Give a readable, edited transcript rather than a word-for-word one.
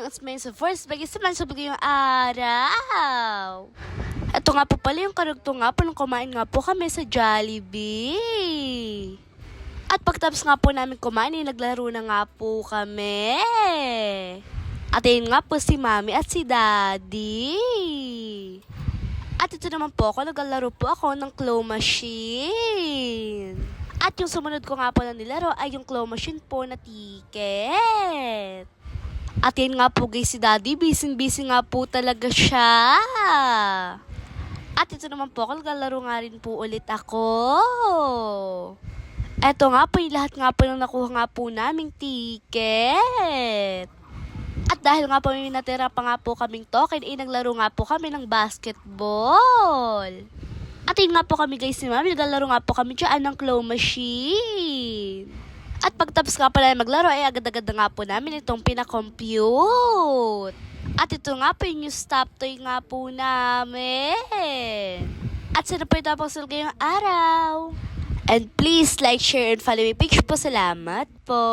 it's me sa first bagay sa mansabag yung araw. Ito nga po pala yung karugtong nga po nung kumain nga po kami sa Jollibee. At pagtapos nga po namin kumain, naglaro na nga po kami. At yun nga po si Mami at si Daddy. At ito naman po ako, naglalaro po ako ng claw machine. At yung sumunod ko nga po na nilaro ay yung claw machine po na ticket. At yun nga po guys, si Daddy, busy nga po talaga siya. At ito naman po ako, naglalaro nga rin po ulit ako. Eto nga po, yung lahat nga po yung nakuha nga po naming ticket. At dahil nga po may natira pa nga po kaming token, naglaro nga po kami ng basketball. At yun nga po kami guys ni Mami, naglalaro nga po kami dyan ng claw machine. At pagtapos nga po namin maglaro, ay agad-agad na nga po namin itong pinakompute. At ito nga po yung stop toy nga po namin. At sana po ito po sa ngayong araw. And please like, share, and follow my page po. Salamat po.